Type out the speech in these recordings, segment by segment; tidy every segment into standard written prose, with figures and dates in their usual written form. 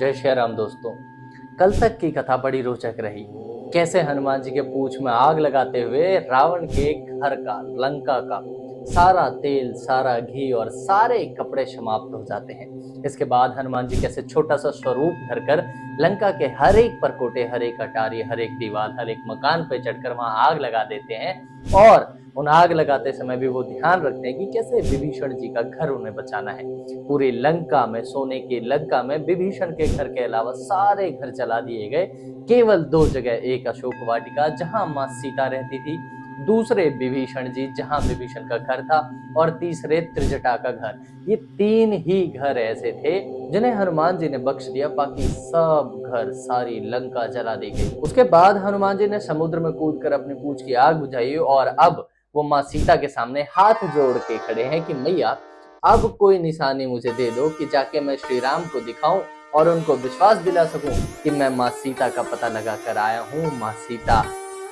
जय श्री राम दोस्तों। कल तक की कथा बड़ी रोचक रही। कैसे हनुमान जी के पूंछ में आग लगाते हुए रावण के घर का, लंका का सारा तेल, सारा घी और सारे कपड़े समाप्त हो जाते हैं। इसके बाद हनुमान जी कैसे छोटा सा स्वरूप धरकर लंका के हर एक परकोटे, हर एक अटारी, हर एक दीवार, हर एक मकान पे चढ़कर वहां आग लगा देते हैं। और उन आग लगाते समय भी वो ध्यान रखते हैं कि कैसे विभीषण जी का घर उन्हें बचाना है। पूरी लंका में, सोने की लंका में विभीषण के घर के अलावा सारे घर जला दिए गए। केवल दो जगह, एक अशोक वाटिका जहां मां सीता रहती थी, दूसरे विभीषण जी जहां विभीषण का घर था, और तीसरे त्रिजटा का घर। ये तीन ही घर ऐसे थे जिन्हें हनुमान जी ने बख्श दिया। बाकी सब घर, सारी लंका जला दी गई। उसके बाद हनुमान जी ने समुद्र में कूदकर अपनी पूंछ की आग बुझाई और अब वो माँ सीता के सामने हाथ जोड़ के खड़े हैं कि मैया, अब कोई निशानी मुझे दे दो कि जाके मैं श्री राम को दिखाऊं और उनको विश्वास दिला सकूं कि मैं माँ सीता का पता लगा कर आया हूँ। माँ सीता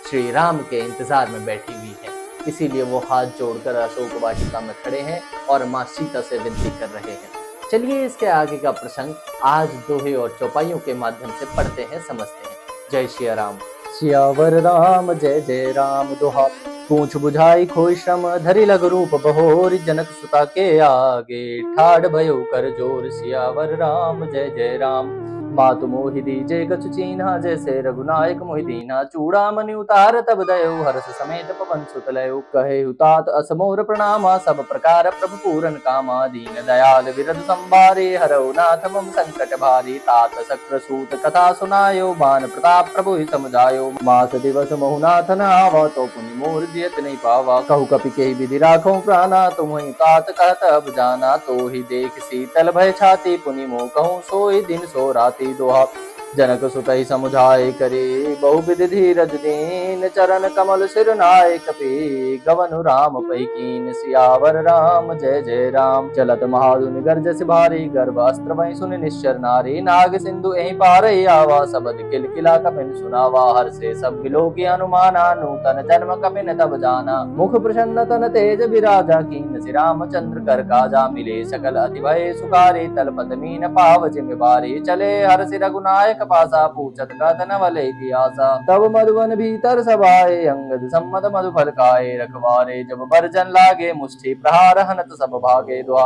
श्री राम के इंतजार में बैठी हुई है। इसीलिए वो हाथ जोड़कर अशोक वाटिका में खड़े हैं और माँ सीता से विनती कर रहे हैं। चलिए इसके आगे का प्रसंग आज दोहे और चौपाइयों के माध्यम से पढ़ते हैं, समझते हैं। जय श्री राम। सियावर राम जय जय राम, दोहा। पूंछ बुझाई खोई श्रम, धरि लघु रूप बहोर, जनक सुता के आगे ठाड़ भयो कर जोर। सियावर राम जय जय राम, मातु मोहि दीजे कछु चीन्हा, जैसे रघुनायक मोहि दीन्हा। चूड़ामणि उतार तब दयो, हर्ष समेत पवन सुत लयो। कहे हुतात असमोर प्रणामा, सब प्रकार प्रभु पूरन कामा। दीन दयाल विरधु संभारे, हरौ नाथ मम संकट भारी। तात शक्र सूत कथा सुनायो, बान प्रताप प्रभु ही समुझायो। मास दिवस महु नाथ न आवा, तो पुनि मोर जियत नहीं पावा। कहु कपि केहि विधि राखो प्राणा, तुमहि तात कहत अब जाना। तो ही देख शीतल भय छाती, पुनि मोह कहूँ सोई दिन सो राती। दोहा। जनक सुतहि समुझाए करे, बहुविधि धीरज दीन। चरण कमल सिर नाय कपि, गवनु राम पै कीन। सियावर राम जय जय राम, चलत महाधुनि गरजस भारी। गर्भ अस्त्र वही सुनि निश्चर नारी, नाग सिंधु एहि पार आवा। सबद किलकिला कपिन सुनावा, हर्षे सब बिलोकी हनुमाना। नूतन जन्म कपिन तब जाना, मुख प्रसन्न तन तेज विराजा। कीन सि रामचंद्र कर काजा, मिले सकल अति भय सुखारे। तलपत मीन पाव जिम बारी, चले हर्षि रघुनायक पासा। पूछत कथन भले की आशा, तब मधुवन भीतर सब आए। अंगद सम्मत मधु फल खाए, रखवारे जब बरजन लागे। मुष्टि प्रहार हनत सब भागे। दुआ।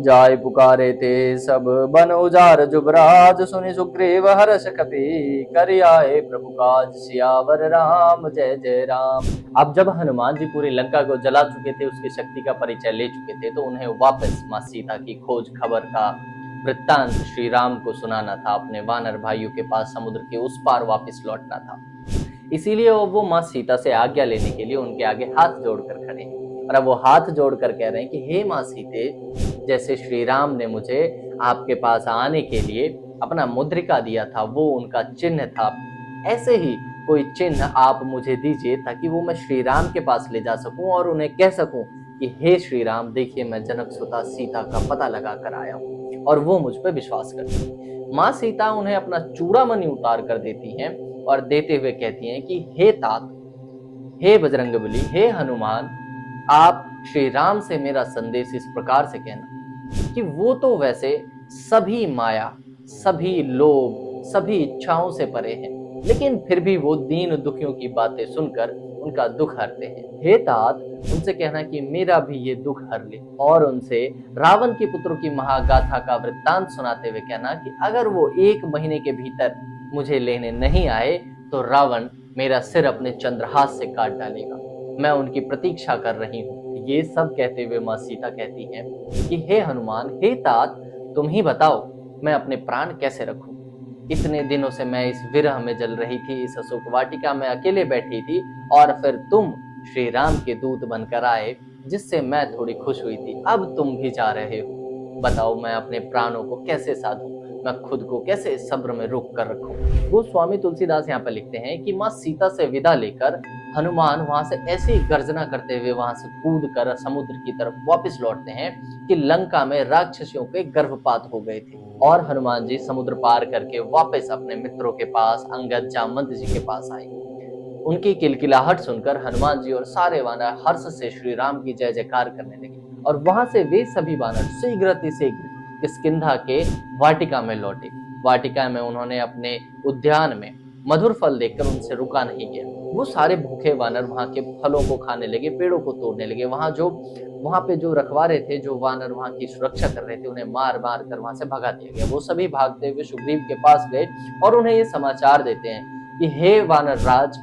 जाय पुकारे ते सब बन उजार जुबराज, सुनि सुग्रीव हर्ष कपि, करि आए प्रभु काज। सियावर राम जय जय राम। अब जब हनुमान जी पूरी लंका को जला चुके थे, उसकी शक्ति का परिचय ले चुके थे, तो उन्हें वापस माँ सीता की खोज खबर का वृत्तांत श्री राम को सुनाना था। अपने वानर भाइयों के पास समुद्र के उस पार वापस लौटना था। इसीलिए वो माँ सीता से आज्ञा लेने के लिए उनके आगे हाथ जोड़कर खड़े हैं। और अब वो हाथ जोड़कर कह रहे हैं कि हे माँ सीते, जैसे श्री राम ने मुझे आपके पास आने के लिए अपना मुद्रिका दिया था, वो उनका चिन्ह था, ऐसे ही कोई चिन्ह आप मुझे दीजिए ताकि वो मैं श्री राम के पास ले जा सकूं और उन्हें कह सकूं कि हे श्री राम, देखिए मैं जनक सुता सीता का पता लगा कर आया हूं, और वो मुझ पर विश्वास करती है। माँ सीता उन्हें अपना चूड़ामणि उतार कर देती हैं और देते हुए कहती हैं कि हे तात, हे बजरंगबली, हे हनुमान, आप श्री राम से मेरा संदेश इस प्रकार से कहना कि वो तो वैसे सभी माया, सभी लोभ, सभी इच्छाओं से परे हैं, लेकिन फिर भी वो दीन दुखियों की बातें सुनकर उनका दुख हरते हैं। हे तात, उनसे कहना कि मेरा भी ये दुख हर ले, और उनसे रावण के पुत्रों की महागाथा का वृत्तांत सुनाते हुए कहना कि अगर वो 1 महीने के भीतर मुझे लेने नहीं आए तो रावण मेरा सिर अपने चंद्रहास से काट डालेगा। मैं उनकी प्रतीक्षा कर रही हूँ। ये सब कहते हुए माँ सीता कहती हैं कि हे हनुमान, हे तात, तुम ही बताओ मैं अपने प्राण कैसे रखूं। इतने दिनों से मैं इस विरह में जल रही थी, इस अशोक वाटिका में अकेले बैठी थी, और फिर तुम श्री राम के दूत बनकर आए, जिससे मैं थोड़ी खुश हुई थी। अब तुम भी जा रहे हो, बताओ मैं अपने प्राणों को कैसे साधूं, मैं खुद को कैसे सब्र में रोक कर रखूं। वो स्वामी तुलसीदास यहाँ पर लिखते हैं कि माँ सीता से विदा लेकर हनुमान वहां से ऐसी गर्जना करते हुए वहां से कूद कर समुद्र की तरफ वापस लौटते हैं कि लंका में राक्षसियों के गर्भपात हो गए थे। और हनुमान जी समुद्र पार करके वापस अपने मित्रों के पास, अंगद, जामवंत जी के पास आए। उनकी किलकिलाहट सुनकर हनुमान जी और सारे वानर हर्ष से श्री राम की जय जयकार करने लगे, और वहां से वे सभी वानर शीघ्र किष्किंधा के वाटिका में लौटे। वाटिका में उन्होंने अपने उद्यान में मधुर फल देखकर उनसे रुका नहीं गया। वो सारे भूखे वानर वहां के फलों को खाने लगे, पेड़ों को तोड़ने लगे। वहां पे जो रखवारे थे, जो वानर वहां की सुरक्षा कर रहे थे, उन्हें मार मार कर वहां से भगा दिया गया। वो सभी भागते हुए सुग्रीव के पास गए और उन्हें ये समाचार देते हैं कि हे वानर राज,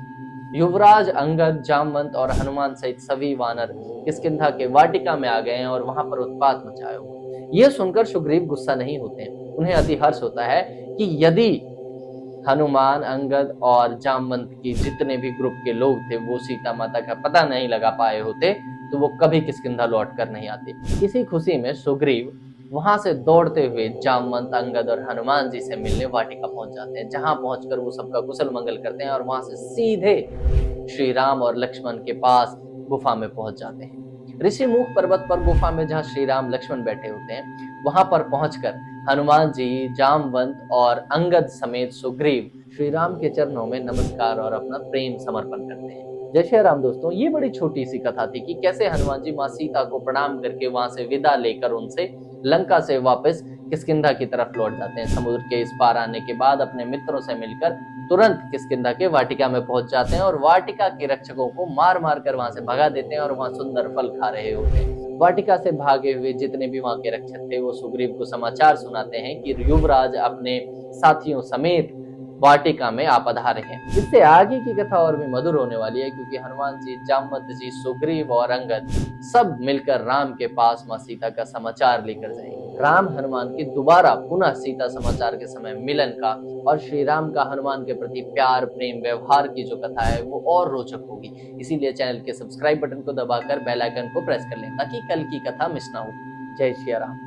युवराज अंगद, जामवंत और हनुमान सहित सभी वानर किष्किंधा के वाटिका में आ गए हैं और वहां पर उत्पात मचाया हुआ। यह सुनकर सुग्रीव गुस्सा नहीं होते हैं। उन्हें अति हर्ष होता है कि यदि हनुमान, अंगद और जामवंत की जितने भी ग्रुप के लोग थे वो सीता माता का पता नहीं लगा पाए होते तो वो कभी किष्किंधा लौट कर नहीं आते। इसी खुशी में सुग्रीव वहां से दौड़ते हुए जामवंत, अंगद और हनुमान जी से मिलने वाटिका पहुंच जाते हैं, जहां पहुंचकर वो सबका कुशल मंगल करते हैं और वहां से सीधे श्री राम और लक्ष्मण के पास गुफा में पहुंच जाते हैं। ऋषिमुख पर्वत पर गुफा में जहां श्री राम लक्ष्मण बैठे होते हैं, वहां पर पहुंचकर हनुमान जी, जामवंत और अंगद समेत सुग्रीव श्री राम के चरणों में नमस्कार और अपना प्रेम समर्पण करते हैं। जय श्री राम दोस्तों, ये बड़ी छोटी सी कथा थी कि कैसे हनुमान जी माँ सीता को प्रणाम करके वहां से विदा लेकर उनसे लंका से वापस किष्किंधा की तरफ लौट जाते हैं। समुद्र के इस पार आने के बाद अपने मित्रों से मिलकर तुरंत किष्किंधा के वाटिका में पहुंच जाते हैं और वाटिका के रक्षकों को मार मार कर वहां से भगा देते हैं और वहां सुंदर फल खा रहे होते हैं। वाटिका से भागे हुए जितने भी वहां के रक्षक थे वो सुग्रीव को समाचार सुनाते हैं कि युवराज अपने साथियों समेत वाटिका में आ पधारे हैं। इससे आगे की कथा और भी मधुर होने वाली है, क्योंकि हनुमान जी, जामवंत जी, सुग्रीव और अंगद सब मिलकर राम के पास माँ सीता का समाचार लेकर जाएंगे। राम हनुमान की दोबारा पुनः सीता समाचार के समय मिलन का और श्री राम का हनुमान के प्रति प्यार, प्रेम, व्यवहार की जो कथा है वो और रोचक होगी। इसीलिए चैनल के सब्सक्राइब बटन को दबाकर बेल आइकन को प्रेस कर लें ताकि कल की कथा मिस ना हो। जय श्री राम।